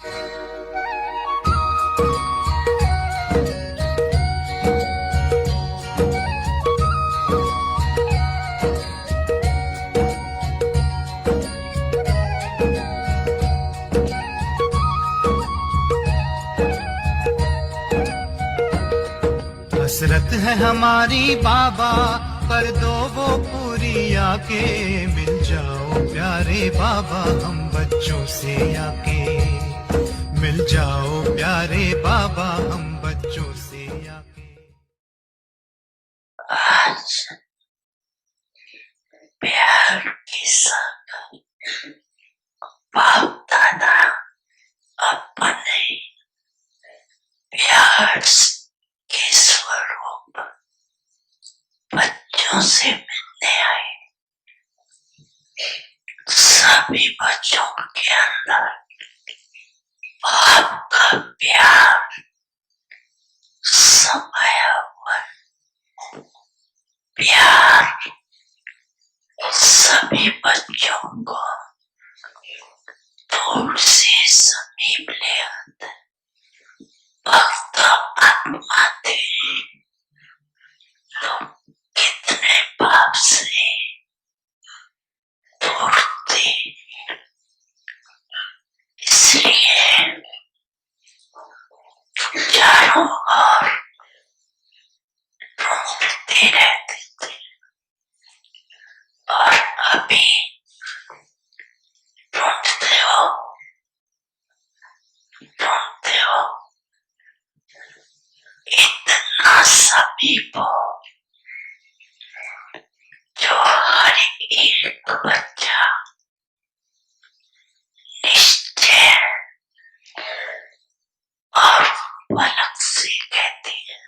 हसरत है हमारी बाबा, कर दो वो पूरी आके। मिल जाओ प्यारे बाबा हम बच्चों से आके। मिल जाओ प्यारे बाबा हम बच्चों से आके। आज प्यार की सागर बाप दादा अपने प्यार के स्वरूप बच्चों से मिलने आए। सभी बच्चों के अंदर बाप का प्यार समाया हुआ है। प्यार सभी बच्चों को दूर से समीप ले आता है। भक्त आत्माते तो कितने पाप से दूर थे, इसलिए चारों ओर ढूंढते रहते थे। और अभी ढूंढते हो इतना समीप हो जो हर एक बच्चा निश्चय और पलक से कहती है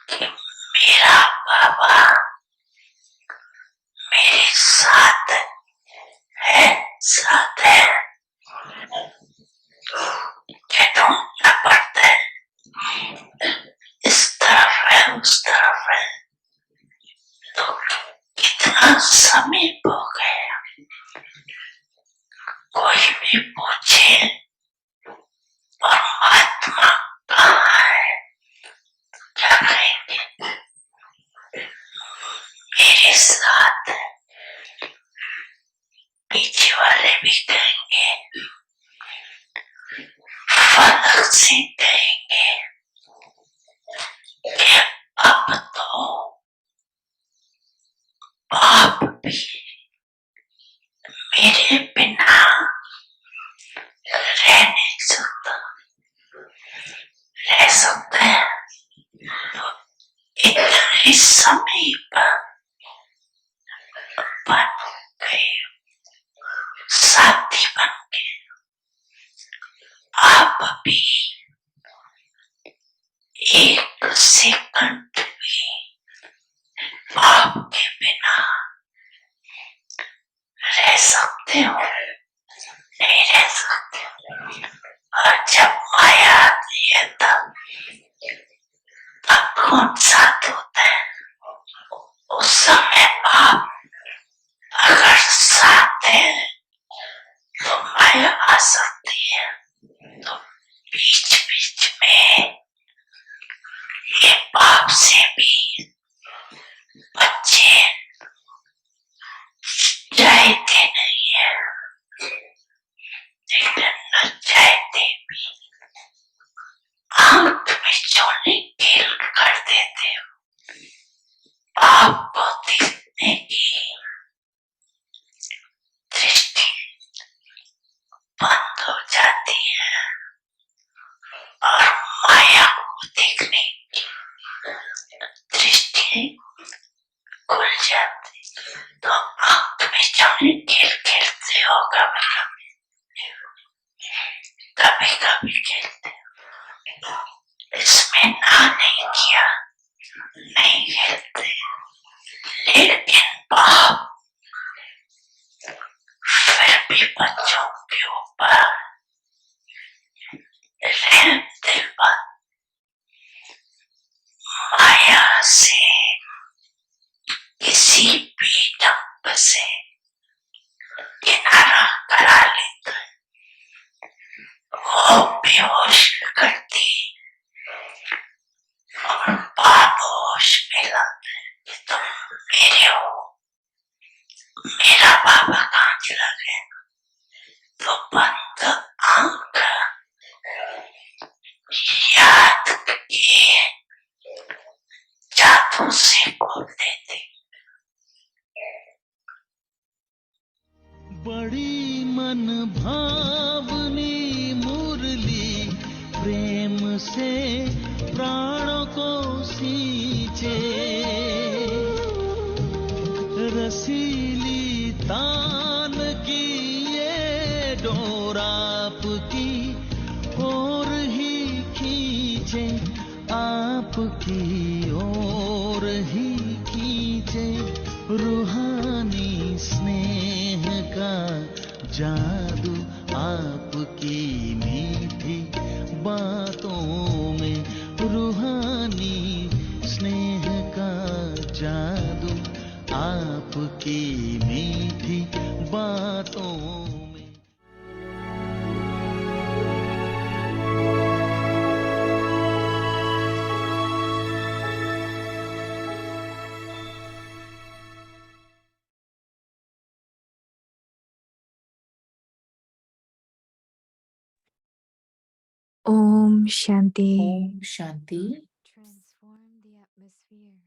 कि मेरा बाबा मेरे साथ है, साथ है। क्या ढूंढना पड़ता है, इस तरफ है उस तरफ है, तो कितना समीप हो गया। कोई भी पूछे परमात्मा कहाँ है, क्या कहेंगे, मेरे साथ है। पीछे वाले भी कहेंगे, फलक से कहेंगे कि अब तो आप भी मेरे बिना रह सकते हैं। तो इतने समीप बन गए, साथी बन गए। आप भी एक सेकंड भी आपके बिना रह सकते हो, नहीं रह सकते। और जब माया आती है तब कौन साथ होता है, उस समय आप अगर साथ है तो माया आ सकती है। तो बीच बीच में ये पाप से भी बच्चे चाहते नहीं है, लेकिन न चाहते भी आंख में चोने खेल कर देते हो। आपको देखने की दृष्टि बंद हो जाती है और माया को देखने की दृष्टि खुल जाती। तो आंख में चोने खेल खेलते हो, कभी कभी खेलते हो। इसमें ना नहीं किया, नहीं खेलते, लेकिन बाप फिर भी बच्चों के ऊपर रहम दिल पर माया से किसी भी ढंग से किनारा करा लेता है। वो मेरे हो, मेरा बाबा कहाँ चला गया? तो बंद आंख याद किए जादू से खोल देते। बड़ी मन भावनी मुरली प्रेम से प्राणों को सींचे, रसीली तान की ये डोर आपकी ओर ही खींचे, आपकी ओर ही खींचे, रूहानी स्नेह का जादू आपकी मीठी बातों में, रूहानी स्नेह का जादू आपकी मीठी बातों में। Om Shanti. Om Shanti. Transform the atmosphere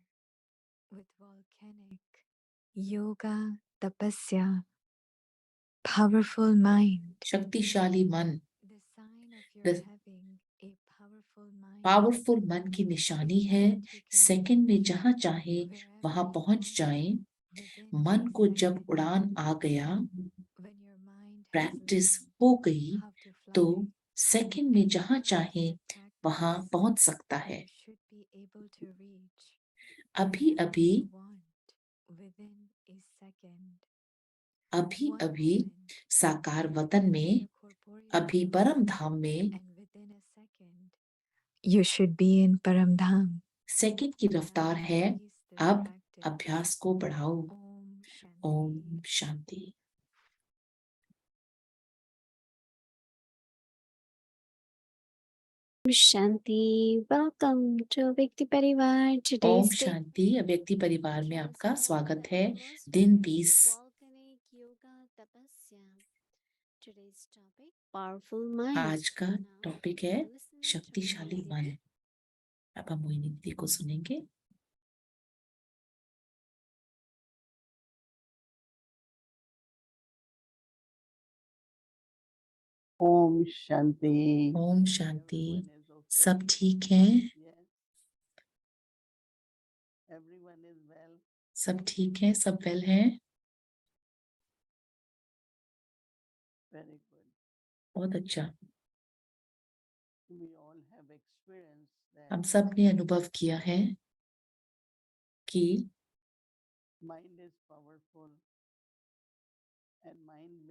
with volcanic yoga tapasya. Powerful mind. शक्तिशाली मन, The sign of your The- having a powerful mind. Powerful मन की निशानी है। सेकंड में जहाँ चाहे वहां पहुंच जाएं। Within मन a को जब second, उड़ान आ गया, when your mind has practice learned हो गई, how to fly, तो सेकंड में जहाँ चाहे practice, वहां पहुंच सकता है। you should be able to reach अभी wherever अभी you want within a second. अभी One अभी moment साकार वतन in में, the corporeal अभी world, परम धाम में, and within a second you should be in Param Dham. Second की रफ्तार Now है। increase the अब practice. अभ्यास को बढ़ाओ। Om Shanti. Om Shanti. Shanti, welcome to Vyakti Parivar. Om Today's day शांति। व्यक्ति परिवार में आपका transform स्वागत the है। atmosphere दिन with 20। volcanic yoga tapasya. Today's topic, powerful mind. आज का Now, टॉपिक है listen to शक्तिशाली Moini मन। अब हम मोहिनी दीदी को सुनेंगे। ओम शांति। ओम शांति। सब ठीक है? सब ठीक है? सब वेल है? बहुत अच्छा। हम सब ने अनुभव किया है कि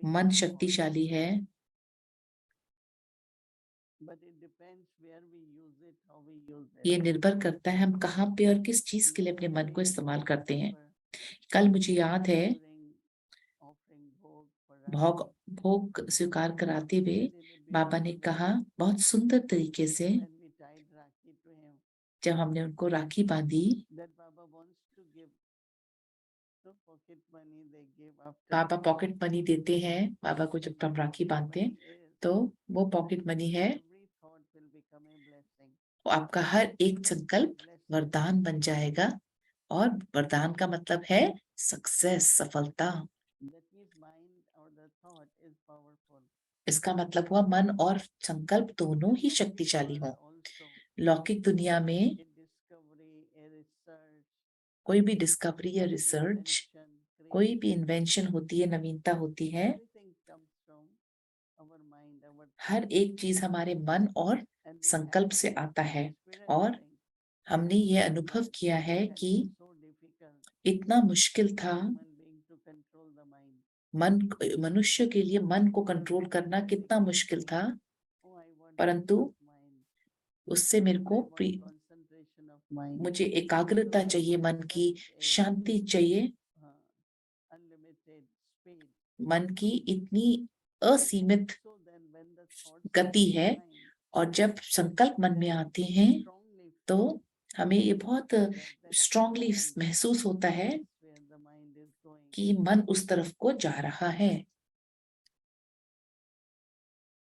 मन शक्तिशाली है, ये निर्भर करता है हम कहाँ पे और किस चीज के लिए अपने मन को इस्तेमाल करते हैं। कल मुझे याद है भोग स्वीकार कराते हुए बाबा ने कहा बहुत सुंदर तरीके से, जब हमने उनको राखी बांधी, बाबा पॉकेट मनी देते हैं। बाबा को जब हम राखी बांधते हैं तो वो पॉकेट मनी है, वो आपका हर एक संकल्प वरदान बन जाएगा। और वरदान का मतलब है सक्सेस, सफलता। इसका मतलब हुआ मन और संकल्प दोनों ही शक्तिशाली हों। लौकिक दुनिया में कोई भी डिस्कवरी या रिसर्च, कोई भी इन्वेंशन होती है, नवीनता होती है, हर एक चीज हमारे मन और संकल्प से आता है। और हमने ये अनुभव किया है कि इतना मुश्किल था मनुष्य के लिए मन को कंट्रोल करना, कितना मुश्किल था, परंतु उससे मेरे को मुझे एकाग्रता चाहिए, मन की शांति चाहिए, मन की इतनी असीमित गति है। और जब संकल्प मन में आते हैं तो हमें ये बहुत स्ट्रांगली महसूस होता है कि मन उस तरफ को जा रहा है।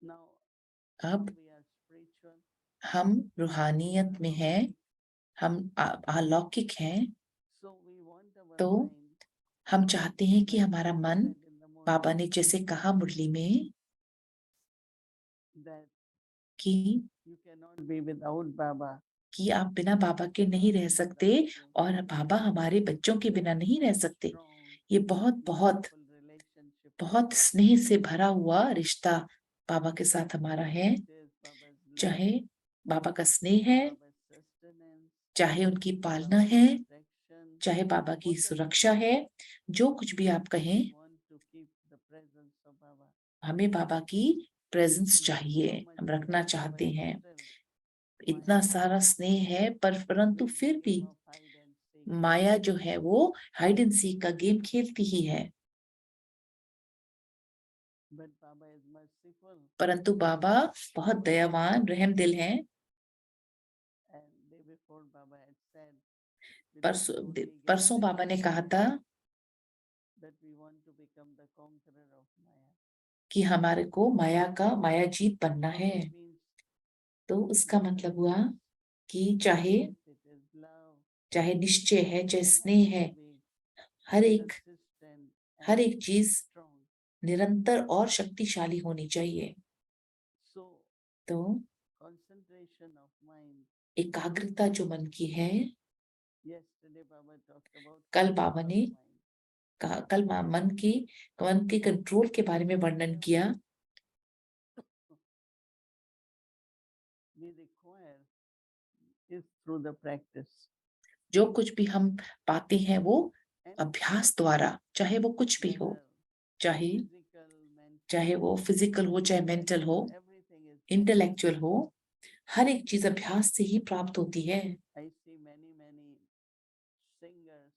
Now, अब we are spiritual. हम रूहानियत में हैं, हम अलौकिक हैं, So we want our तो mind, हम चाहते हैं कि like हमारा Baba मन, said in the morning, बाबा ने जैसे कहा मुरली में that कि you cannot be without Baba. आप बिना बाबा के नहीं रह सकते और बाबा हमारे बच्चों के बिना नहीं रह सकते। ये बहुत बहुत Meaningful relationship. बहुत स्नेह से भरा हुआ रिश्ता बाबा के साथ हमारा है। It is Baba's love, चाहे बाबा का स्नेह है, Baba's sustenance, चाहे उनकी पालना Baba's है, protection. चाहे बाबा की Whatever सुरक्षा it है, is, जो कुछ भी आप कहें, we want to keep the presence of Baba. हमें बाबा की प्रेजेंस There is चाहिए, so much हम रखना love, चाहते but हैं। still इतना Maya सारा स्नेह है, परंतु plays फिर the भी game of hide and seek. माया जो है वो हाइड एंड सीक का गेम खेलती ही है। But Baba is merciful, परंतु बाबा बहुत दयावान, रहमदिल हैं। and day before Baba had said, we don't only get परसों बाबा ने कहा था that we want to become the conqueror of Maya. कि हमारे को माया का माया जीत बनना है। It means तो उसका मतलब हुआ कि चाहे it is love, चाहे निश्चय है, चाहे everything स्नेह has है, to be हर एक consistent हर and एक चीज strong. निरंतर और शक्तिशाली होनी चाहिए। So तो concentration of mind. एकाग्रता जो मन की है, Yesterday Baba talked about कल control बाबा of ने mind. कहा, कल मन के कंट्रोल के बारे में वर्णन किया। We require is through the practice. जो कुछ भी हम पाते हैं वो अभ्यास द्वारा, चाहे वो कुछ भी हो, Whether चाहे physical, mental, चाहे वो फिजिकल हो, चाहे मेंटल हो, everything is इंटेलेक्चुअल हो, हर एक चीज अभ्यास से ही प्राप्त होती है। I see many singers.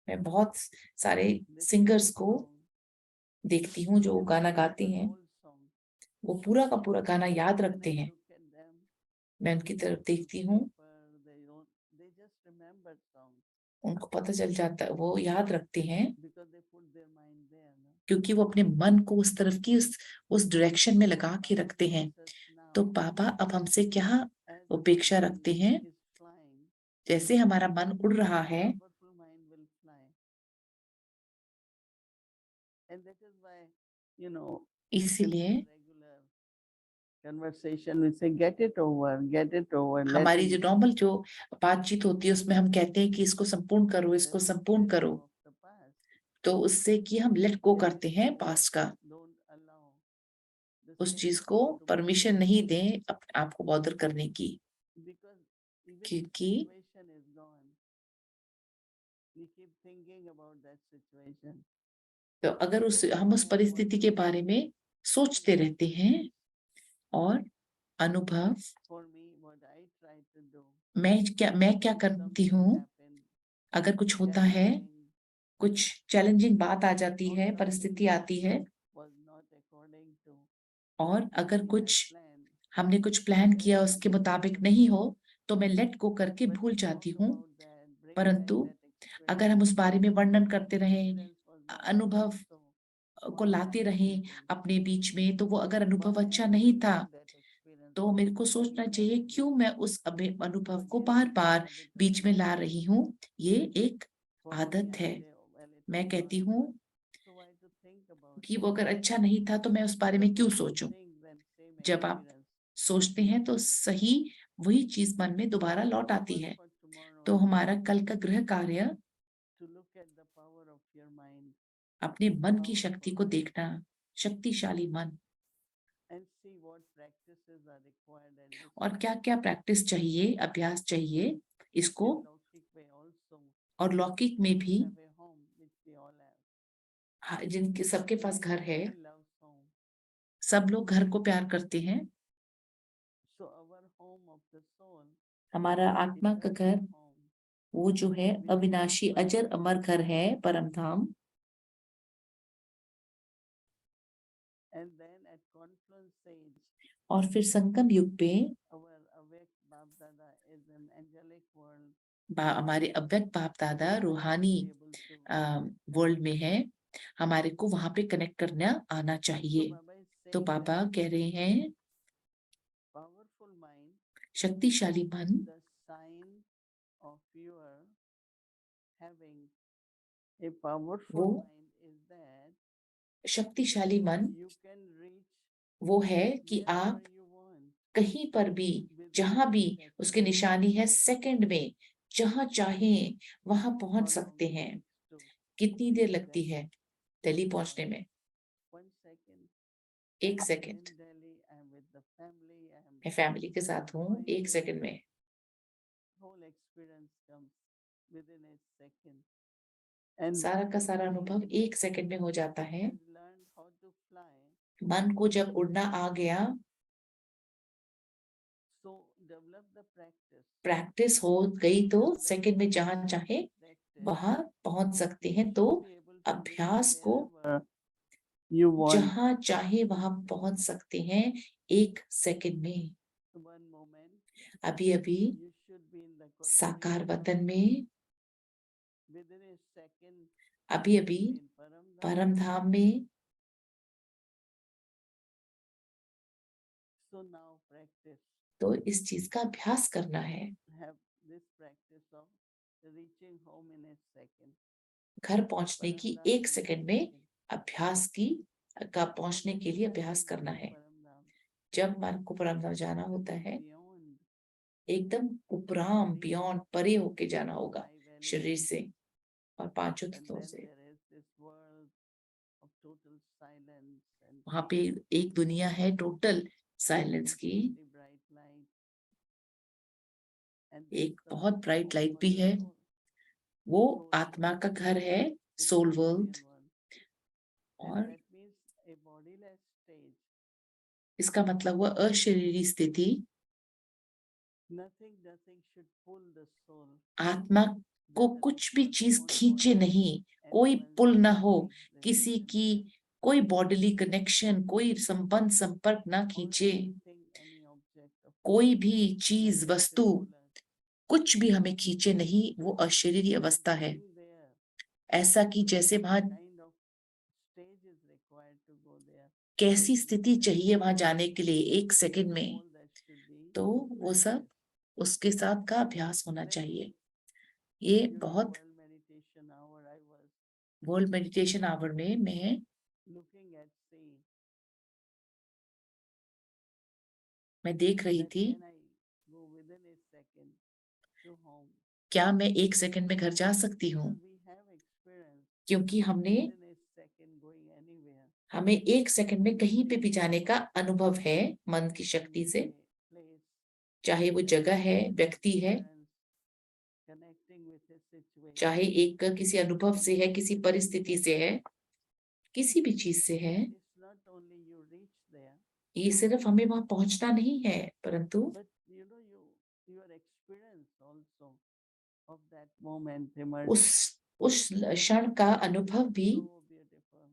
मैं बहुत सारे They सिंगर्स sing a को song, देखती हूँ जो they गाना memorize गाते the हैं, whole song. वो पूरा का पूरा गाना याद When रखते I हैं। look at them, मैं उनकी तरफ on देखती हूँ, paper, they just remember songs उनको पता चल जाता है, वो याद रखते हैं because they put their mind there. No? क्योंकि वो अपने मन को उस तरफ की उस डायरेक्शन में लगा के Baba रखते हैं। wants us now, तो बाबा अब हमसे क्या as अपेक्षा our रखते mind हैं? is flying, जैसे हमारा मन उड़ रहा है, powerful mind will fly. And that is why, in इसीलिए regular conversation, we say, get it over, let हमारी it जो go. नॉर्मल जो बातचीत होती है उसमें हम कहते हैं कि इसको संपूर्ण करो, इसको Let's संपूर्ण let करो, go of the past. तो उससे कि हम लेट गो Yes, करते हैं let go. पास्ट का, Don't allow the उस same चीज को thing to परमिशन bother नहीं you. दें अपने आप को बॉदर करने की, Because even if क्योंकि situation is gone, we keep thinking about that situation. तो अगर हम उस परिस्थिति के बारे में सोचते रहते हैं और अनुभव For me, what I try to do, मैं क्या if करती something हूँ, happened, अगर कुछ होता है, challenging, कुछ चैलेंजिंग बात आ जाती or है, something परिस्थिति आती है, was not according to और अगर what we कुछ had planned, हमने कुछ प्लान किया then उसके I मुताबिक forget नहीं about हो, तो मैं लेट गो करके But भूल we जाती talk हूँ। about that, bring back परंतु that अगर हम experience. उस बारे में वर्णन करते That रहें, experience was not अनुभव good, so को why लाते I am रहें repeating? अपने बीच में, तो वो अगर अनुभव Why I अच्छा am नहीं था, bringing that experience तो मेरे को again सोचना and चाहिए again? क्यों मैं उस अनुभव So को this bar is the bar habit of बीच में ला mind. रही हूँ। ये एक For me, आदत I है। say, oh, well, it मैं was कहती not हूँ good. So why to think about कि it? वो अगर अच्छा नहीं था तो मैं उस बारे में Because क्यों when you सोचूं? think, then same जब आप experience सोचते हैं तो repeats. सही वही चीज मन में दोबारा So लौट our आती work है। for tomorrow तो is हमारा कल का गृह कार्य to look at the power of your mind, अपने मन की powerful शक्ति को mind, देखना, शक्तिशाली मन, and see what practices are required at this और क्या moment. क्या प्रैक्टिस चाहिए, अभ्यास चाहिए इसको, In Laukik way also, और लौकिक में भी you have a home which we all have. जिनके सबके पास घर है, Everybody loves home. सब लोग घर को प्यार करते हैं। So our home of the soul, हमारा आत्मा का घर, eternal home, वो जो है which is अविनाशी Paramaధాम. अजर अमर घर है, परम धाम। And then at confluence stage, और फिर संगम युग पे our awake Bap Dada is an angelic world. हमारे अव्यक्त बाप दादा रूहानी वर्ल्ड में है, हमारे को वहां पे कनेक्ट करना आना चाहिए। तो पापा कह रहे हैं powerful mind, शक्तिशाली मन the sign of your having a powerful वो mind is that शक्तिशाली मन you can reach वो है कि wherever आप you want कहीं पर भी within जहां भी a second उसकी निशानी है, सेकंड में जहां चाहें वहां पहुंच How सकते long it हैं। takes to कितनी देर reach लगती Delhi? है दिल्ली पहुंचने में? 1 second. एक second. In Delhi, I am with the family. I am मैं फैमिली के साथ हूँ, enjoying एक there. सेकंड में। Whole experience comes within a second. And सारा का सारा when अनुभव mind एक सेकंड में हो जाता है। has learned how to fly, मन को जब उड़ना आ गया, so develop the practice. Practice हो गई तो Develop सेकंड में the जहां चाहे practice. वहां पहुंच सकते You हैं। तो should be able to reach अभ्यास को wherever you want. जहां चाहे वहां पहुंच सकते हैं एक सेकंड में। One moment, अभी अभी you should be in the साकार corporeal वतन world. में, Within a second, अभी you अभी should be in Param Dham. परम धाम में। So now practice. तो इस चीज का अभ्यास करना है। Have this practice of reaching home in a second. घर पहुंचने की Param Dham एक in a सेकंड में second. अभ्यास की का पहुंचने के लिए अभ्यास करना है। जब मन को परम धाम जाना होता है, एकदम उपराम बियॉन्ड परे होके जाना होगा शरीर से और पांचों तत्वों से। वहां पे एक दुनिया है टोटल साइलेंस की, एक बहुत ब्राइट लाइट भी है। वो आत्मा का घर है, सोल वर्ल्ड। और इसका मतलब हुआ अशरीरी स्थिति। आत्मा को कुछ भी चीज खींचे नहीं, कोई पुल ना हो, किसी की कोई बॉडीली कनेक्शन, कोई संबंध संपर्क ना खींचे। कोई भी चीज वस्तु कुछ भी हमें खींचे नहीं, वो अशरीरी अवस्था है। ऐसा कि जैसे वहां कैसी स्थिति चाहिए वहां जाने के लिए एक सेकंड में, तो वो सब उसके साथ का अभ्यास होना चाहिए। ये बहुत वर्ल्ड मेडिटेशन आवर में मैं देख रही थी, क्या मैं एक सेकंड में घर जा सकती हूँ? क्योंकि हमें एक सेकंड में कहीं पे भी जाने का अनुभव है मन की शक्ति से, चाहे वो जगह है, व्यक्ति है, चाहे एक किसी अनुभव से है, किसी परिस्थिति से है, किसी भी चीज से है। ये सिर्फ हमें वहां पहुंचना नहीं है, परंतु उस क्षण का अनुभव भी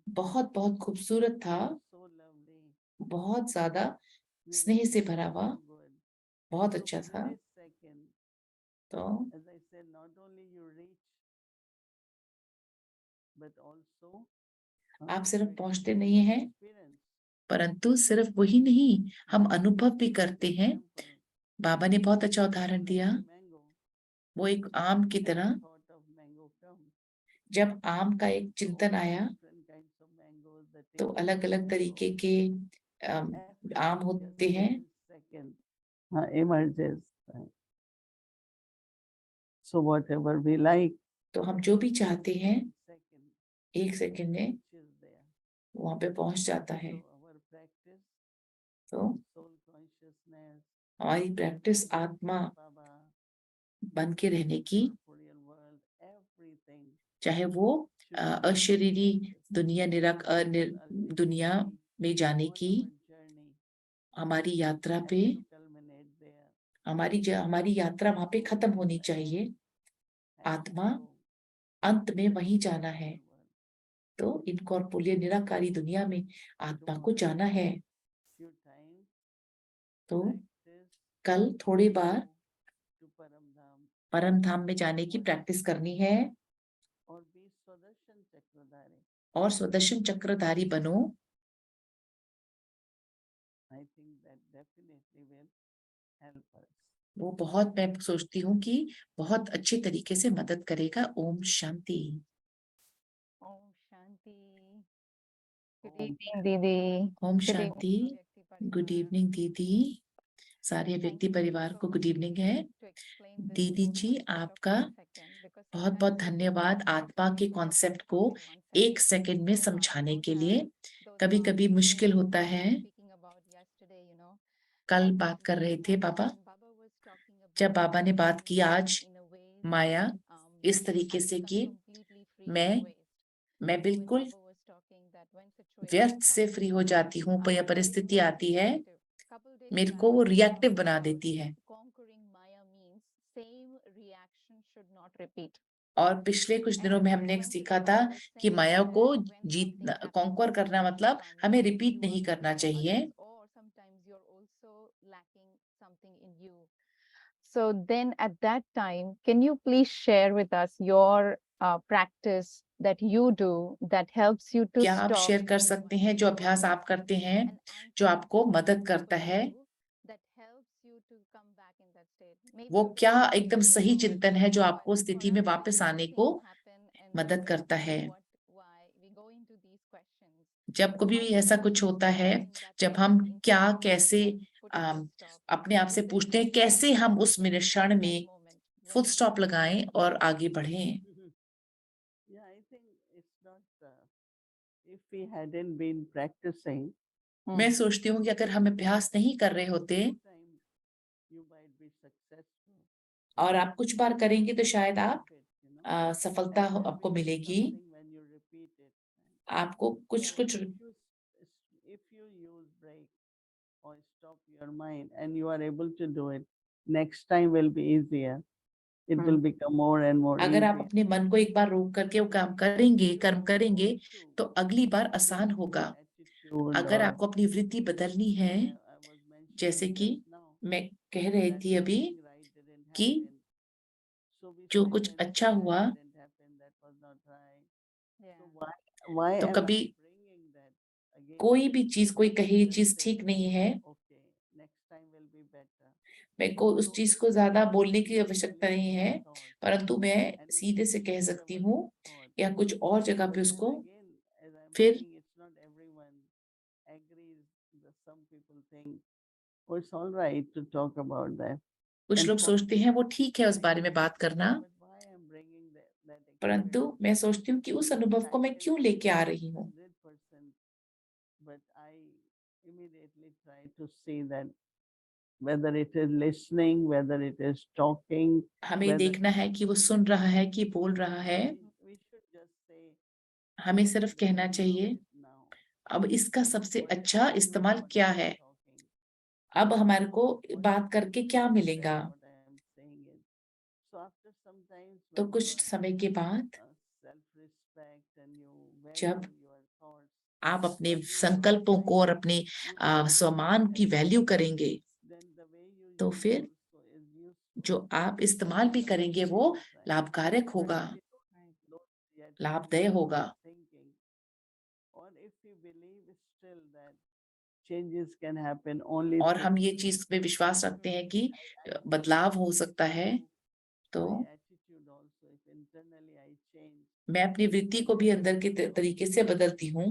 बहुत बहुत खूबसूरत था, बहुत ज्यादा स्नेह से भरा हुआ, बहुत अच्छा था। तो आप सिर्फ पहुंचते नहीं हैं, परंतु सिर्फ वही नहीं, हम अनुभव भी करते हैं। बाबा ने बहुत अच्छा उदाहरण दिया, वो एक आम की तरह। जब आम का एक चिंतन आया तो अलग अलग तरीके के आम होते हैं। So whatever we like, तो हम जो भी चाहते हैं एक सेकंड में वहां पे पहुंच जाता है। तो हमारी प्रैक्टिस आत्मा बन के रहने की, चाहे वो अशरीरी दुनिया दुनिया में जाने की हमारी यात्रा पे, हमारी यात्रा वहां पे खत्म होनी चाहिए। आत्मा अंत में वहीं जाना है। तो इनकॉर्पोरियल निराकारी दुनिया में आत्मा को जाना है। तो कल थोड़ी बार परम धाम में जाने की प्रैक्टिस करनी है और सुदर्शन चक्रधारी बनो। I think that definitely will help us. वो बहुत, मैं सोचती हूँ कि बहुत अच्छे तरीके से मदद करेगा। ओम शांति। ओम शांति। गुड इवनिंग दीदी। ओम Good शांति। evening, व्यक्ति परिवार। गुड इवनिंग दीदी। सारे Thank व्यक्ति you परिवार so को गुड much इवनिंग है। to explain this दीदी whole जी concept of आपका 1 second, because बहुत बहुत sometimes धन्यवाद आत्मा के कॉन्सेप्ट को 1 सेकंड में समझाने के लिए। कभी कभी मुश्किल होता है। कल बात कर रहे थे बाबा, जब बाबा ने बात की आज माया इस तरीके से कि मैं बिल्कुल व्यर्थ से फ्री हो जाती हूँ, या परिस्थिति आती है मेरे को वो रिएक्टिव बना देती है। और पिछले कुछ दिनों में हमने सीखा था कि माया को जीतना, कॉन्कर करना मतलब हमें रिपीट नहीं करना चाहिए। So then at that time, can you please share with us your practice that you do that helps you to क्या आप stop शेयर कर सकते हैं जो अभ्यास आप करते हैं जो आपको मदद करता है? वो क्या एकदम सही चिंतन है जो आपको स्थिति में वापस आने को मदद करता है? जब कभी भी ऐसा कुछ होता है, जब हम क्या कैसे अपने आप से पूछते हैं कैसे हम उस क्षण में फुल स्टॉप लगाएं और आगे बढ़ें। Yeah, I think it's not, if we hadn't been practicing, मैं सोचती हूँ कि अगर हम अभ्यास नहीं कर रहे होते time you might be successful. और आप कुछ बार करेंगे तो शायद आप You know? सफलता And that आपको becomes मिलेगी। something when you repeat it. आपको कुछ कुछ If you use break or stop your mind and you are able to do it, next time will be easier. It will become more and more अगर आप easy. अपने मन को एक बार रोक करके वो काम करेंगे, कर्म करेंगे तो अगली बार आसान होगा। अगर आपको अपनी वृत्ति बदलनी है, जैसे कि मैं कह रही थी अभी कि जो कुछ अच्छा हुआ तो कभी कोई भी चीज, कोई कही चीज ठीक नहीं है, मेरे को उस चीज को ज्यादा बोलने की आवश्यकता नहीं है, परंतु मैं सीधे से कह सकती हूँ या कुछ और जगह पे उसको फिर It's all right to talk about that. कुछ लोग सोचते हैं वो ठीक है उस बारे में बात करना, परंतु मैं सोचती हूँ कि उस अनुभव को मैं क्यों लेके आ रही हूँ। But I immediately try to see that whether it is listening, whether it is talking, हमें देखना है कि वो सुन रहा है कि बोल रहा है। we should just say, हमें सिर्फ कहना चाहिए अब इसका सबसे अच्छा इस्तेमाल क्या है, अब हमारे को बात करके क्या मिलेगा। तो कुछ समय के बाद जब आप अपने संकल्पों को और अपने सम्मान की वैल्यू करेंगे तो फिर जो आप इस्तेमाल भी करेंगे वो लाभकारक होगा, लाभदायी होगा। और हम ये चीज पे विश्वास रखते हैं कि बदलाव हो सकता है, तो मैं अपनी वृत्ति को भी अंदर के तरीके से बदलती हूँ।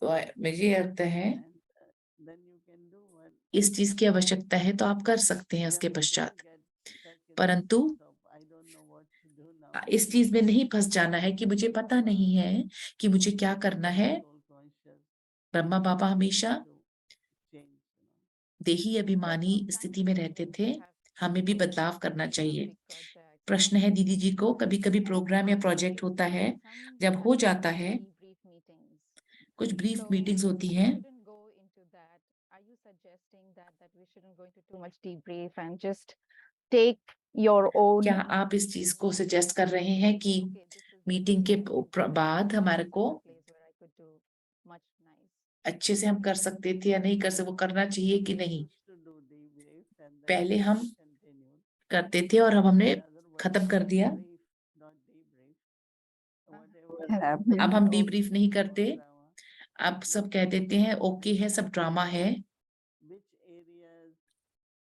तो मुझे लगता है इस चीज की आवश्यकता है तो आप कर सकते हैं उसके पश्चात, परंतु इस चीज में नहीं फंस जाना है कि मुझे पता नहीं है कि मुझे क्या करना है। ब्रह्मा बाबा हमेशा देही अभिमानी स्थिति में रहते थे, हमें भी बदलाव करना चाहिए। प्रश्न है दीदी जी को, कभी कभी प्रोग्राम या प्रोजेक्ट होता है, जब हो जाता है कुछ ब्रीफ मीटिंग्स होती हैं, क्या आप इस चीज को सजेस्ट कर रहे हैं कि मीटिंग के बाद हमारे को अच्छे से हम कर सकते थे या नहीं कर सकते, वो करना चाहिए कि नहीं? पहले हम करते थे और अब हमने खत्म कर दिया। happened. अब हम Okay, डीब्रीफ नहीं no करते, drama. अब सब कह देते हैं ओके है, सब ड्रामा है, Which areas,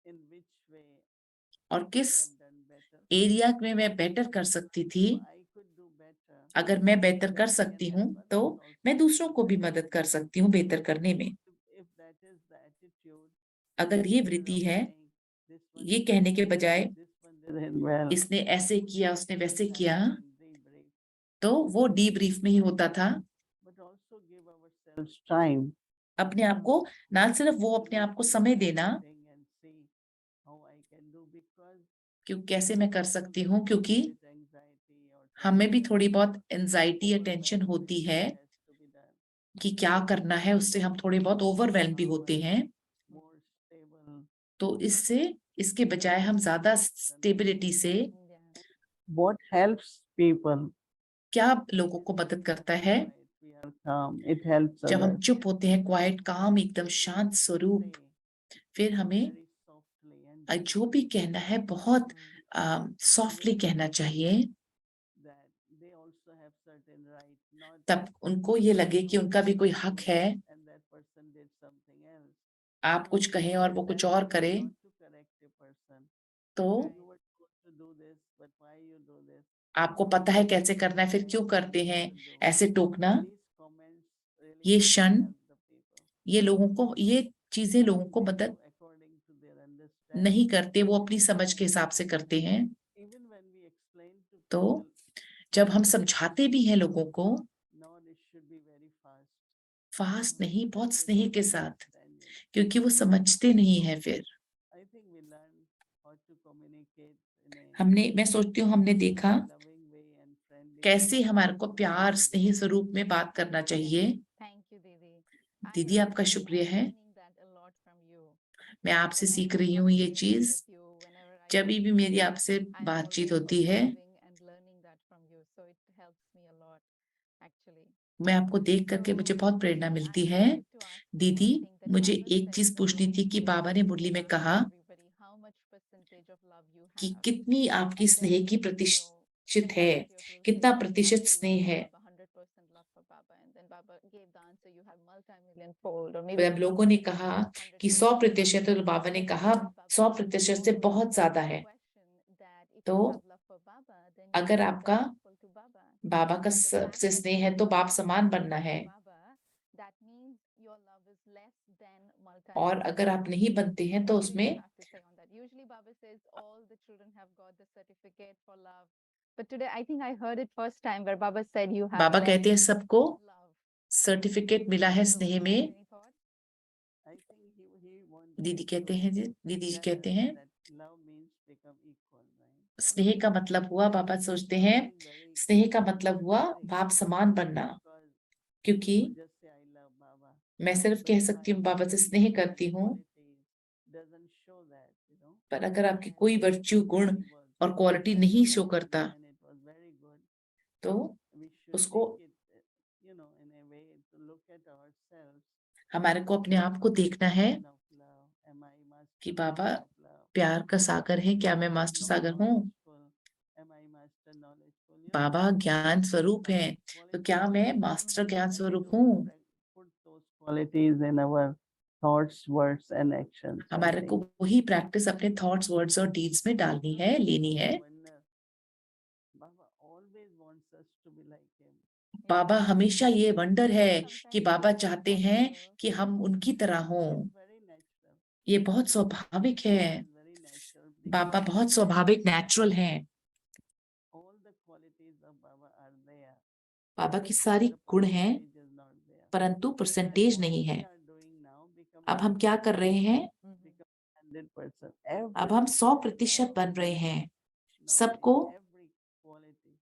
in which way और I could किस have done better. एरिया में मैं बेटर कर सकती थी। If I could do better, अगर मैं बेहतर कर then I सकती can हूँ help तो others also. मैं दूसरों को भी मदद कर सकती हूँ बेहतर करने में। If that is the attitude, अगर ये instead वृत्ति of है, saying, "This one ये did कहने के well, बजाय this one didn't well," इसने ऐसे किया, उसने this वैसे किया, happened in debrief. तो वो डीब्रीफ में ही होता था। But also give ourselves time अपने आप को, ना सिर्फ वो अपने आप को समय देना, thing and see how I can do, because क्यों कैसे मैं कर सकती हूँ, little क्योंकि bit anxiety or हमें भी tension, थोड़ी बहुत एंजाइटी या overwhelmed टेंशन with होती है what has to be done. कि क्या करना है, उससे हम थोड़े बहुत ओवरवेल्म भी होते हैं। More stable. तो इसके बजाय हम ज्यादा स्टेबिलिटी से, What helps people? क्या लोगों को मदद करता है, We are calm. It helps जब हम others. चुप होते हैं, क्वाइट काम, एकदम शांत स्वरूप, फिर हमें Very softly and जो भी कहना है बहुत सॉफ्टली कहना चाहिए, that they also have certain right, not तब उनको ये लगे कि उनका भी कोई हक है। and that person did something else. आप कुछ कहें और वो कुछ और करे, Not to correct a person. तो You were told to do this, but why you do this? आपको पता है कैसे करना है, फिर क्यों करते हैं, ऐसे टोकना। These comments really ये क्षण, help the people. ये लोगों को, ये चीजें लोगों को मदद According to their understanding. नहीं करते, वो अपनी समझ के हिसाब से करते हैं। Even when we explain to तो people, जब हम समझाते भी हैं लोगों को, now it should be very fast. Fast नहीं, बहुत They स्नेह don't के साथ, understand it. क्योंकि वो समझते नहीं है। फिर I think we learn how to communicate in मैं सोचती हूँ हमने देखा a loving way and friendly कैसे way. हमारे को प्यार स्नेह स्वरूप में बात करना चाहिए। Thank you, Didi. दीदी आपका शुक्रिया है, मैं आपसे सीख रही हूँ ये चीज। जब भी मेरी आपसे बातचीत होती है, मैं आपको देख करके मुझे बहुत प्रेरणा मिलती है। दीदी, मुझे एक चीज पूछनी थी कि बाबा ने मुरली में कहा कि कितनी आपकी स्नेह की प्रतिशत है, कितना प्रतिशत स्नेह है। जब लोगों ने कहा कि 100%, तो बाबा ने कहा 100% से बहुत ज्यादा है। तो अगर आपका बाबा का सबसे स्नेह है तो बाप समान बनना है, और अगर आप नहीं बनते हैं तो उसमें बाबा कहते हैं सबको सर्टिफिकेट मिला है स्नेह में। I think he wants दीदी कहते हैं, दीदी जी कहते हैं that love means become equal, right? स्नेह का मतलब हुआ, बाबा सोचते हैं स्नेह का मतलब हुआ बाप समान बनना। Because क्योंकि just say I love Baba. मैं सिर्फ कह सकती हूँ बाबा से स्नेह करती हूँ, Doesn't show that, you know. पर अगर आपकी कोई वर्च्यू, गुण और क्वालिटी नहीं शो करता, And it was very good. तो We should उसको, take it, you know, in a way to look at ourselves. हमारे को अपने आप को देखना है Of love. Am I master कि बाबा of love? प्यार का सागर है, क्या मैं मास्टर सागर हूँ। Am I master knowledgeful? You know, बाबा ज्ञान स्वरूप है, तो क्या मैं मास्टर ज्ञान स्वरूप हूँ। put those qualities in our thoughts, words, and actions. I हमारे को think. वही प्रैक्टिस अपने थॉट्स, वर्ड्स और डीड्स में डालनी है, लेनी है। Baba always wants us to be like him. बाबा हमेशा ये वंडर है कि बाबा चाहते हैं कि हम उनकी तरह हों। Very natural. ये बहुत स्वाभाविक है, Very natural. बाबा बहुत स्वाभाविक, नेचुरल हैं। All the qualities of Baba are there. बाबा की सारी गुण हैं, It is not there. परंतु परसेंटेज नहीं है। We are doing now become अब हम क्या कर रहे हैं, 100%. अब हम 100% बन रहे हैं सबको। Every quality,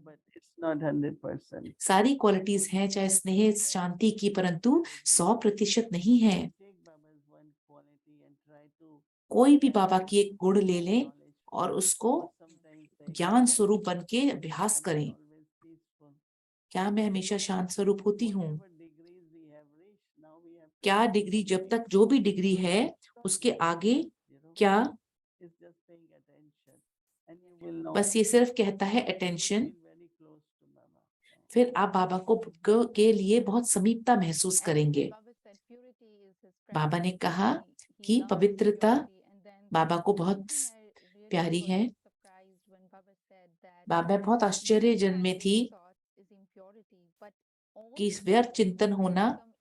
but it's not 100%. सारी क्वालिटीज हैं, चाहे स्नेह, शांति की, परंतु 100% नहीं है। Take Baba's one quality and try to कोई भी बाबा की एक गुण ले लें और उसको sometimes say, ज्ञान स्वरूप बन के अभ्यास करें। always peaceful. क्या मैं हमेशा शांत स्वरूप होती हूँ? Whatever degrees we have reached, now we have to क्या डिग्री, जब तक जो भी डिग्री है उसके आगे क्या, it's just paying attention and you will know. बस ये सिर्फ कहता है attention, Feel very close to Baba. फिर आप बाबा के लिए बहुत समीपता महसूस करेंगे। बाबा ने कहा कि पवित्रता बाबा को बहुत प्यारी है। बाबा बहुत आश्चर्यजन में थी कि व्यर्थ चिंतन होना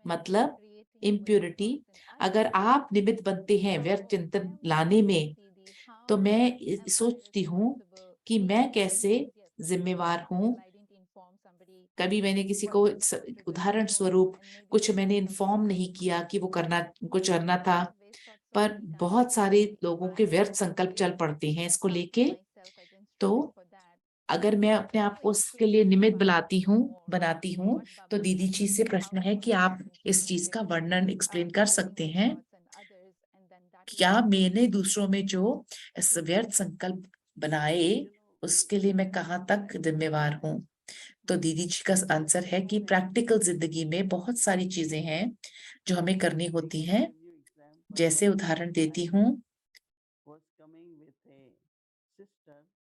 मतलब इम्प्योरिटी। अगर आप निमित्त बनते हैं व्यर्थ चिंतन लाने में, तो मैं सोचती हूँ कि मैं कैसे जिम्मेवार हूँ। कभी मैंने किसी को उदाहरण स्वरूप कुछ मैंने इन्फॉर्म नहीं किया कि वो कुछ करना था, पर बहुत सारे लोगों के व्यर्थ संकल्प चल पड़ते हैं इसको लेके। तो अगर मैं अपने आप को उसके लिए निमित्त बनाती हूँ, तो दीदी जी से प्रश्न है कि आप इस चीज का वर्णन एक्सप्लेन कर सकते हैं, क्या मैंने दूसरों में जो इस व्यर्थ संकल्प बनाए उसके लिए मैं कहाँ तक जिम्मेवार हूँ। तो दीदी जी का आंसर है कि प्रैक्टिकल जिंदगी में बहुत सारी चीजें हैं जो हमें करनी होती हैं। जैसे उदाहरण देती हूँ,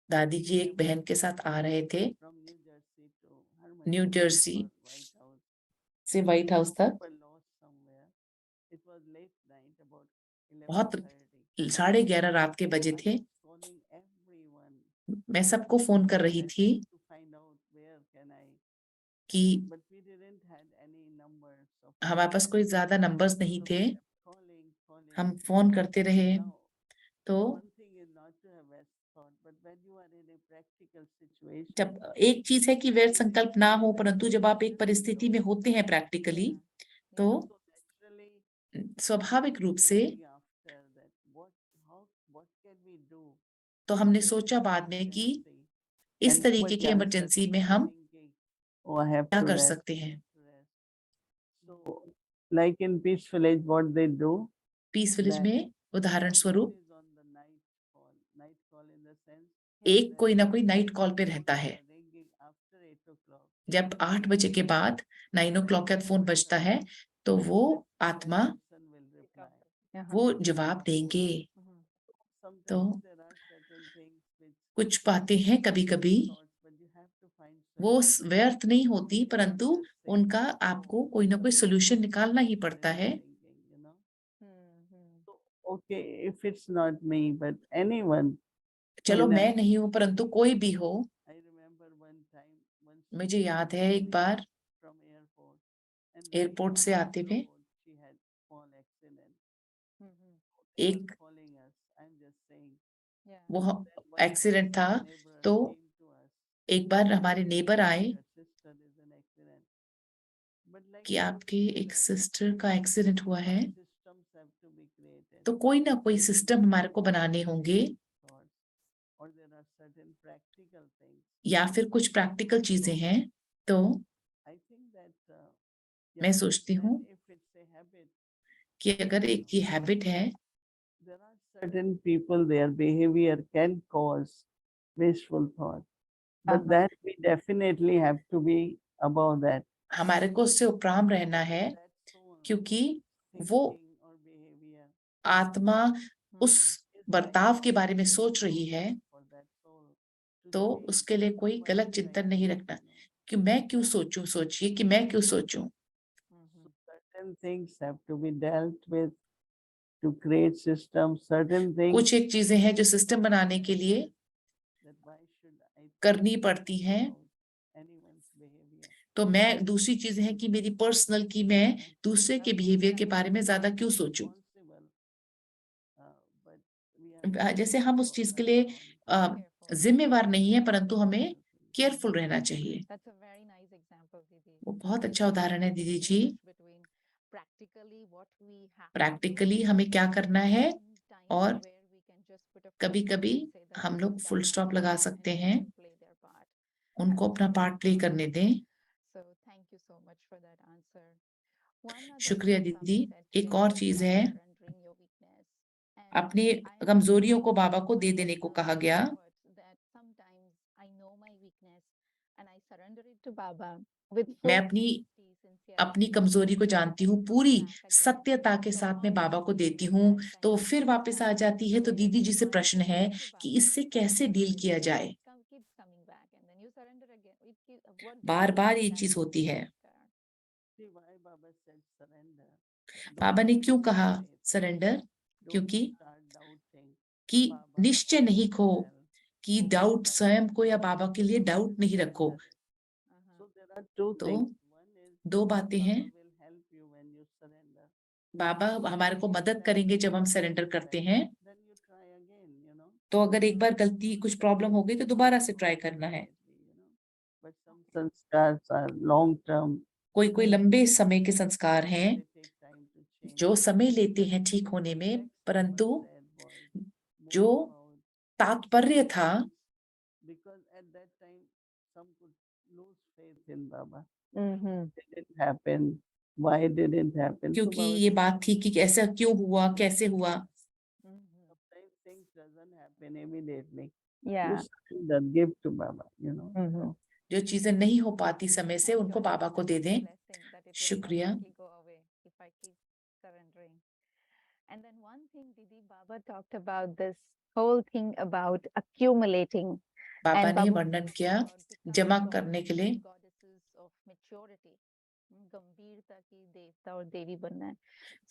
दादी जी एक बहन के साथ आ रहे थे न्यू जर्सी से व्हाइट हाउस तक। बहुत 11:30 रात के बजे थे। मैं सबको फोन कर रही थी कि हमारे पास कोई ज्यादा नंबर्स नहीं थे। हम फोन करते रहे। तो जब एक चीज है कि व्यर्थ संकल्प ना हो, परंतु जब आप एक परिस्थिति में होते हैं प्रैक्टिकली, तो स्वाभाविक रूप से तो हमने सोचा बाद में कि इस तरीके की इमरजेंसी में हम क्या कर सकते हैं। Like in Peace Village, what they do, peace village में उदाहरण स्वरूप night call in the sense, एक कोई ना कोई नाइट कॉल पे रहता है। जब 8 बजे के बाद 9 o'clock का फोन बजता है, तो वो आत्मा वो जवाब देंगे। तो कुछ बातें हैं कभी कभी वो व्यर्थ नहीं होती, परंतु उनका आपको कोई ना कोई सोल्यूशन निकालना ही पड़ता है। Okay, if it's not me, but anyone. चलो when I- मैं नहीं हूं, परंतु कोई भी हो। I remember one time, one मुझे sister याद है एक बार from airport, and एयरपोर्ट से आते हुए she had small accident. एक Calling us, I'm just saying. वो Then one एक्सीडेंट था, neighbor तो came to us, एक बार हमारे नेबर आए "Your sister is an accident." But like कि आपके एक that, सिस्टर का एक्सीडेंट हुआ है। systems have to be created. तो कोई ना कोई सिस्टम हमारे को बनाने होंगे, Thoughts, or there are certain practical things. या फिर कुछ प्रैक्टिकल चीजें हैं। तो I think that मैं सोचती हूँ if it's a habit, कि अगर एक ये हैबिट है, there are certain people, their behavior can cause wasteful thought, but that we definitely have to be above that. हमारे को उससे उपराम रहना है, क्योंकि वो Thinking or behavior आत्मा उस बर्ताव के बारे में सोच रही है, for that soul to तो change. उसके लिए कोई गलत चिंतन नहीं रखना कि मैं क्यों सोचूं। सोचिए कि मैं क्यों सोचूं। Certain things have to be dealt with to create systems. Certain things कुछ एक चीजें हैं जो सिस्टम बनाने के लिए that why should I करनी पड़ती हैं। about anyone's behavior? तो मैं दूसरी चीजें हैं कि मेरी पर्सनल की मैं दूसरे के बिहेवियर के बारे में ज्यादा क्यों सोचूं। Responsible, but we are जैसे हम उस चीज के लिए जिम्मेवार नहीं है, परंतु हमें केयरफुल रहना चाहिए। वो बहुत अच्छा उदाहरण है दीदी जी। प्रैक्टिकली हमें क्या करना है, और कभी कभी हम लोग फुल स्टॉप लगा सकते हैं, उनको अपना पार्ट प्ले करने दें। शुक्रिया दीदी। एक और चीज है, अपनी कमजोरियों को बाबा को दे देने को कहा गया। मैं अपनी कमजोरी को जानती हूँ, पूरी सत्यता के साथ में बाबा को देती हूँ, तो फिर वापस आ जाती है। तो दीदी जी से प्रश्न है कि इससे कैसे डील किया जाए। बार बार ये चीज होती है। See why Baba said surrender. बाबा ने क्यों कहा सरेंडर? Don't क्योंकि start doubting. कि Baba निश्चय or नहीं खो yourself. कि डाउट स्वयं को या बाबा के लिए डाउट नहीं रखो। So there are two तो things. One is दो बातें हैं। Baba will help you when you surrender. बाबा हमारे को मदद करेंगे जब हम सरेंडर करते हैं। Then you try again, you know. तो अगर एक बार गलती कुछ प्रॉब्लम हो गई तो दोबारा से ट्राई करना है। But some sanskars are long term. कोई कोई लंबे समय के संस्कार हैं They take time to change. जो समय लेते हैं ठीक होने में, Next परंतु Baba said was जो more about तात्पर्य था, because at that time some could lose faith in Baba. Mm-hmm. Did it happen? Why did it happen? So क्योंकि Baba ये said, बात थी कि ऐसा क्यों हुआ, कैसे हुआ। sometimes things doesn't happen immediately. Yeah. You surrender, give to Baba, you know. Mm-hmm. जो चीजें नहीं हो पाती समय से उनको बाबा को दे दें। शुक्रिया। And then one thing, Didi, Baba talked about this whole thing about accumulating. Baba And ने Baba वर्णन talked किया about becoming जमा goddesses, करने के लिए। goddesses of maturity. गंभीरता की देवता और देवी बनना है.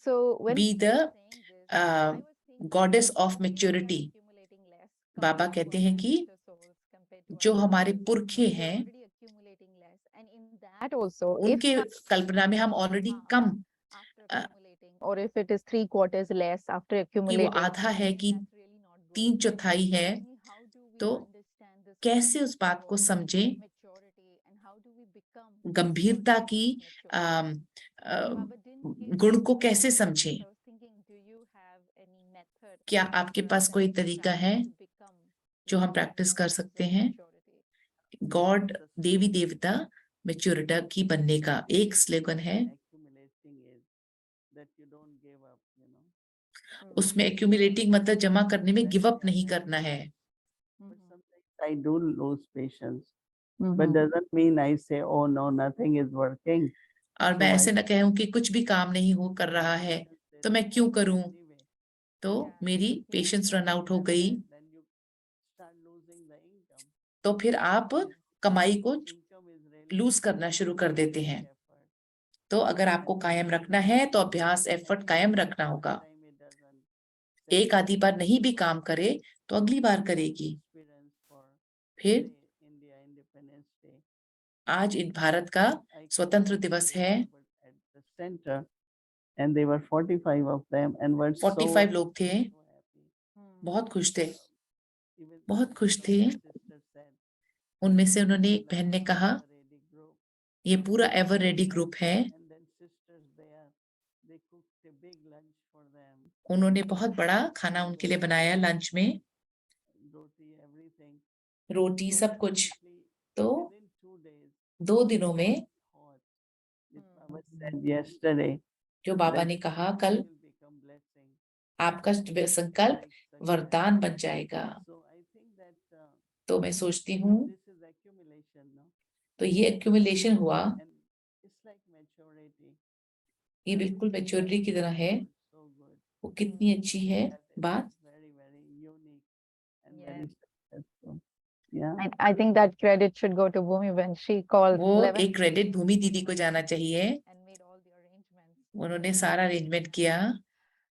So when Be he the was saying this, I was thinking goddess that of if we are maturity. accumulating less Baba compared to कहते our हैं कि ancestor souls, compared to our जो हमारे ancestors, पुरखे we are हैं already accumulating less. And in that also, if उनके कल्पना में हम already come, after accumulating, or if it is 3/4 less after कि वो accumulating, आधा है कि that's really not good. 3/4 है, How do we तो understand this कैसे उस बात को समझें, maturity and how do we become गंभीरता की maturity? Baba didn't give गुण को me कैसे answers. समझें। I was thinking, do you have any method क्या आपके पास that कोई we can तरीका practice है to become जो हम these प्रैक्टिस कर goddesses सकते of हैं maturity? गॉड देवी देवता मैच्योरिटी की बनने का? एक स्लोगन है, Accumulating is that you don't give up, you know. उसमें एक्यूमुलेटिंग मतलब जमा करने में गिव अप नहीं करना है। But sometimes I do lose patience. But doesn't mean I say, oh no, nothing is working. और So मैं I ऐसे न कहूं कि कुछ भी काम नहीं हो कर रहा है तो मैं क्यों करूं, anyway. तो मेरी पेशेंस रन आउट हो गई, Then you start losing the income. तो फिर आप कमाई को Income is really लूज करना शुरू कर देते हैं। effort. तो अगर आपको कायम रखना है तो अभ्यास एफर्ट कायम रखना होगा। Time it doesn't. एक आधी बार नहीं भी काम करे तो अगली बार करेगी। Experience for फिर say, India Independence Day. आज इन भारत का I स्वतंत्र दिवस है। at the center, and they were 45 of them, and were 45 so लोग थे, happy. बहुत खुश थे, Even बहुत खुश some थे। sister said, उनमें से उन्होंने एक बहन ने कहा "Ready group." ये पूरा एवर रेडी ग्रुप है। And then sisters there, they cooked a big lunch for them, उन्होंने बहुत बड़ा खाना उनके लिए बनाया, लंच में roti, everything. रोटी So सब कुछ। definitely तो within 2 days, 2 दिनों में hot. This Baba said yesterday, जो बाबा ने कहा कल, will become blessing. आपका संकल्प वरदान बन जाएगा। So I think that तो मैं सोचती हूँ this is accumulation, no? तो ये एक्यूमुलेशन हुआ, And it's like maturity. ये बिल्कुल मैच्योरिटी की तरह है। So good. वो कितनी अच्छी है That is बात। very, very unique and Yes. very successful. Yeah. I think that credit should go to Bhumi when she called वो 11 एक क्रेडिट भूमि दीदी को जाना चाहिए, and made all the arrangements. उन्होंने सारा अरेंजमेंट किया।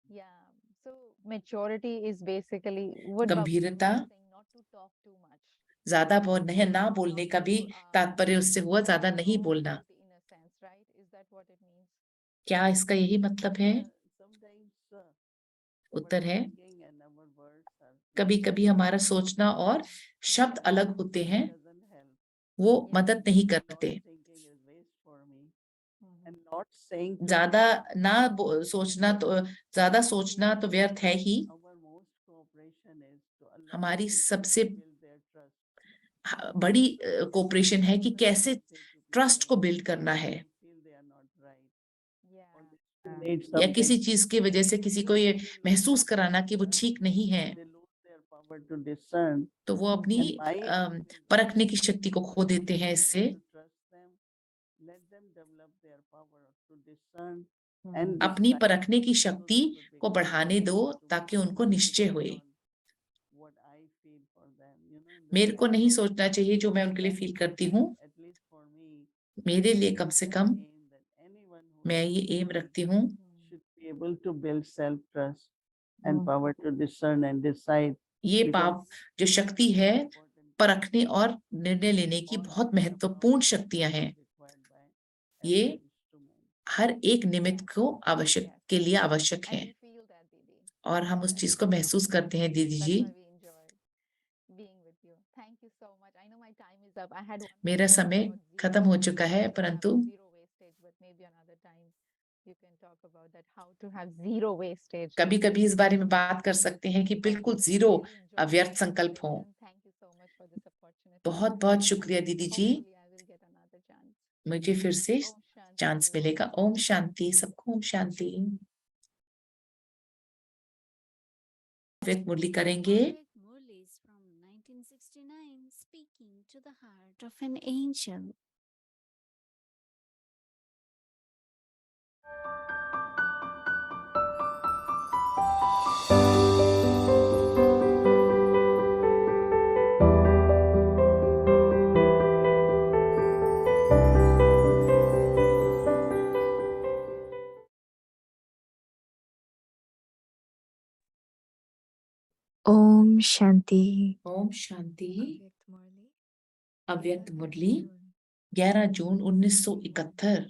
Yeah. So maturity is basically what Baba was गंभीरता, saying, not to talk too much. ज्यादा बहुत नहीं, ना बोलने का भी तात्पर्य उससे हुआ ज्यादा नहीं बोलना। In a sense, right? Is that what it means? क्या इसका यही मतलब है? Sometimes उत्तर है thinking and our words are कभी कभी हमारा सोचना और शब्द अलग होते हैं, doesn't help. वो मदद नहीं करते। Thinking is waste for me. And not saying to ज्यादा ना सोचना तो, ज्यादा सोचना तो व्यर्थ है ही। our most cooperation is to allow हमारी people सबसे to build their trust. बड़ी कोऑपरेशन है कि कैसे ट्रस्ट को बिल्ड करना है, Feel they are not right. Yeah. Or they need या something. किसी चीज की वजह से किसी को ये महसूस कराना कि वो ठीक नहीं है, They lose their power to discern. तो वो अपनी And my परखने की शक्ति को खो देते हैं इससे। to trust them, let them develop their power to discern and अपनी decide परखने की so शक्ति they will को become बढ़ाने दो blessed to ताकि me, उनको निश्चय based हुए। on what I feel for them, you know, मेरे को नहीं that सोचना चाहिए जो मैं उनके लिए फील करती हूँ, at least मेरे लिए कम से कम aim that anyone who मैं ये एम रखती हूँ should be able to build self-trust and power to discern and decide. ये because पाप जो शक्ति है परखने और निर्णय लेने की बहुत महत्वपूर्ण शक्तियां हैं। required by ये every instrument. हर एक निमित्त को आवश्यक के लिए आवश्यक And है we feel that, Didi. और हम उस चीज को महसूस करते हैं दीदी That's ji. why we enjoy being with you. Thank you so much. I know my time is up. I had one मेरा more समय about zero खत्म हो waste, चुका how है, to have परंतु zero wastage, but maybe another time you can talk about that, how to have zero wastage. कभी कभी इस बारे में बात कर सकते हैं कि बिल्कुल जीरो Really enjoyed व्यर्थ this संकल्प हो। conversation. Thank you so much for this opportunity. बहुत बहुत शुक्रिया दीदी जी, Hopefully I will get another chance. मुझे फिर से Om Shanti. चांस Om मिलेगा। Shanti. ओम शांति, सबको ओम शांति। अव्यक्त मुरली करेंगे। Avyakt Murlis from 1969 speaking to the heart of an angel. Om Shanti. Om Shanti. Avyakt Murli, अव्यक्त 11 मुरली June. 11 June 1971।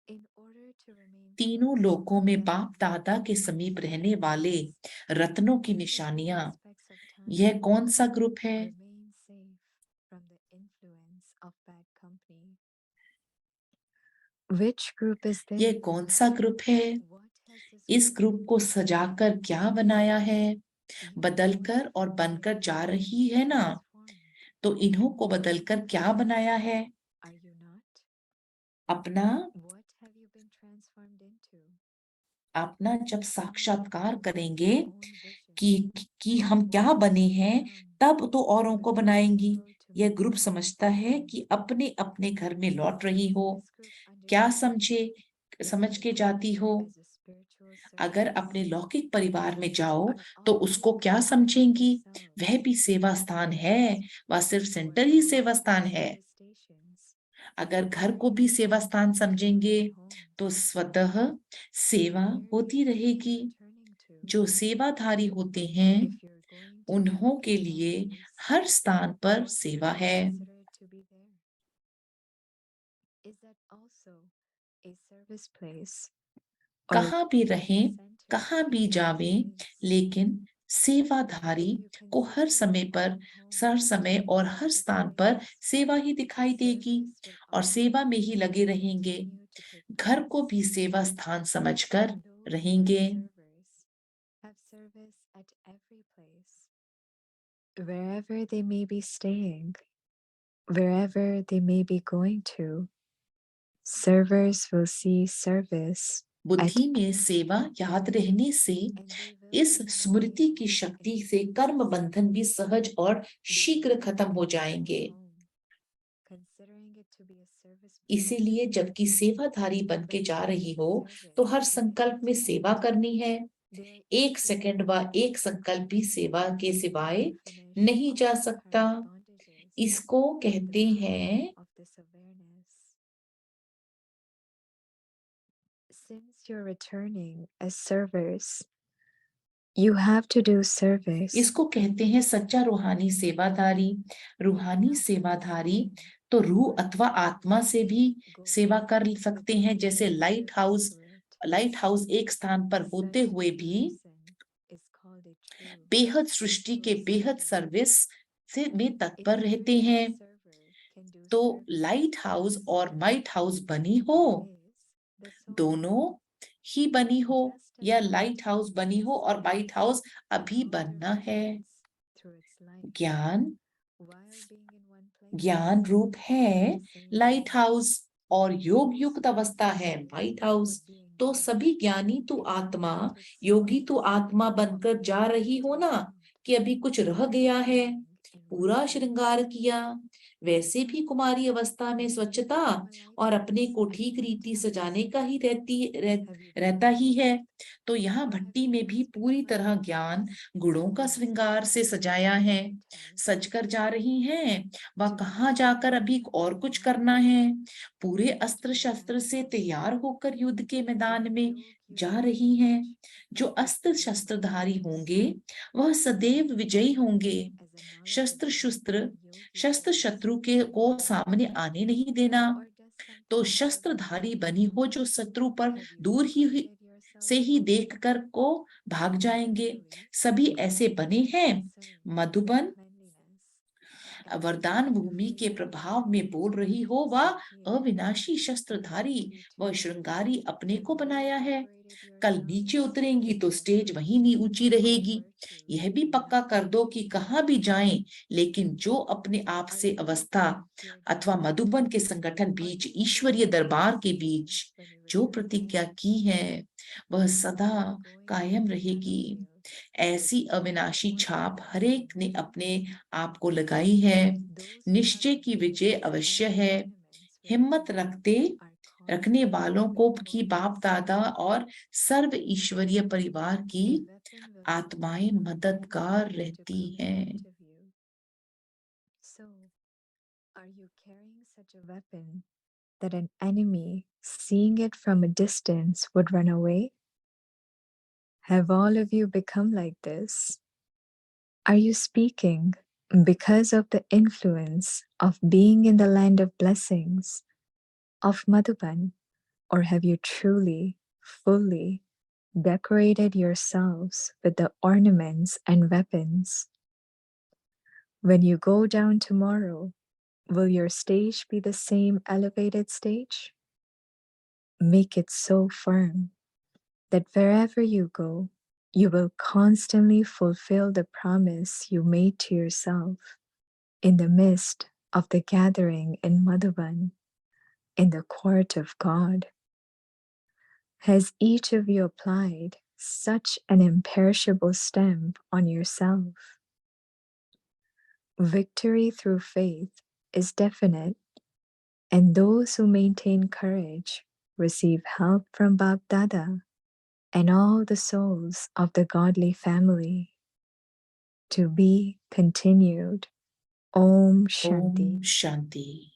In order to remain तीनों close to लोकों में Baba बाप दादा के समीप रहने वाले रत्नों की in different निशानियां, aspects of time, यह कौन सा ग्रुप है? remain safe from the influence of bad company. Which group is यह this? कौन सा ग्रुप है? What has this इस group ग्रुप को सजाकर क्या बनाया है? You बदलकर want और to बनकर be जा रही है ना, transformed. तो इन्हों को बदलकर क्या बनाया है? Are you not? अपना What have you been transformed into? अपना जब साक्षात्कार करेंगे Your own vision. कि हम क्या बने हैं, तब तो औरों को बनाएंगी। यह ग्रुप समझता है कि अपने अपने घर में लौट रही हो। क्या समझ के जाती हो? अगर अपने लौकिक परिवार में जाओ तो उसको क्या समझेंगी? वह भी सेवा स्थान है, वह सिर्फ सेंटर ही सेवा स्थान है। अगर घर को भी सेवा स्थान समझेंगे तो स्वतः सेवा होती रहेगी। जो सेवाधारी होते हैं उन्हों के लिए हर स्थान पर सेवा है। कहाँ भी रहें, कहाँ भी जावें, लेकिन सेवाधारी को हर समय और हर स्थान पर सेवा ही दिखाई देगी और सेवा में ही लगे रहेंगे। घर को भी सेवा स्थान समझकर रहेंगे। Wherever they may be staying, wherever they may be going to, servers will see service. बुद्धि में सेवा याद रहने से इस स्मृति की शक्ति से कर्म बंधन भी सहज और शीघ्र खत्म हो जाएंगे। इसीलिए जबकि सेवाधारी बन के जा रही हो तो हर संकल्प में सेवा करनी है। एक सेकंड व एक संकल्प भी सेवा के सिवाय नहीं जा सकता। इसको कहते हैं Since you're returning as servers, you have to do service. इसको कहते हैं सच्चा रूहानी सेवाधारी। रूहानी सेवाधारी तो रूह अथवा आत्मा से भी सेवा कर सकते हैं। जैसे लाइट हाउस एक स्थान पर होते हुए भी बेहद सृष्टि के बेहद सर्विस से में तत्पर रहते हैं। तो लाइट हाउस और माइट हाउस बनी हो, दोनों ही बनी हो, या लाइट हाउस बनी हो और माइट हाउस अभी बनना है। ज्ञान रूप है लाइट हाउस और योग युक्त अवस्था है माइट हाउस। तो सभी ज्ञानी तो आत्मा, योगी तो आत्मा बनकर जा रही हो ना, कि अभी कुछ रह गया है। पूरा श्रृंगार किया। वैसे भी कुमारी अवस्था में स्वच्छता और अपने को ठीक रीति सजाने का ही रहता ही है। तो यहाँ भट्टी में भी पूरी तरह ज्ञान गुणों का श्रृंगार से सजाया है। सज कर जा रही हैं, वह कहाँ जाकर अभी और कुछ करना है। पूरे अस्त्र शस्त्र से तैयार होकर युद्ध के मैदान में जा रही हैं। जो अस्त्र शस्त्रधारी होंगे वह सदैव विजयी होंगे। शस्त्र शत्रु के को सामने आने नहीं देना। तो शस्त्रधारी बनी हो जो शत्रु पर दूर ही से ही देखकर को भाग जाएंगे। सभी ऐसे बने हैं। मधुबन वरदान भूमि के प्रभाव में बोल रही हो, वह अविनाशी शस्त्रधारी व श्रृंगारी अपने को बनाया है। कल नीचे उतरेंगी तो स्टेज वहीं ऊंची रहेगी। यह भी पक्का कर दो कि कहाँ भी जाएं, लेकिन जो अपने आप से अवस्था अथवा मधुबन के संगठन बीच ईश्वरीय दरबार के बीच जो प्रतिज्ञा की है वह सदा कायम रहेगी। ऐसी अविनाशी छाप हरेक ने अपने आप को लगाई है। निश्चय की विजय अवश्य है। हिम्मत रखने वालों को की बाप दादा और सर्व ईश्वरीय परिवार की आत्माएं मददगार रहती हैं। So, are you carrying such a weapon that an enemy, seeing it from a distance, would run away? Have all of you become like this? Are you speaking because of the influence of being in the land of blessings, of Madhuban, or have you truly, fully decorated yourselves with the ornaments and weapons? When you go down tomorrow, will your stage be the same elevated stage? Make it so firm that wherever you go, you will constantly fulfill the promise you made to yourself in the midst of the gathering in Madhuban, in the court of God. Has each of you applied such an imperishable stamp on yourself? Victory through faith is definite, and those who maintain courage receive help from Bab Dada and all the souls of the godly family. To be continued. Om Shanti. Om Shanti.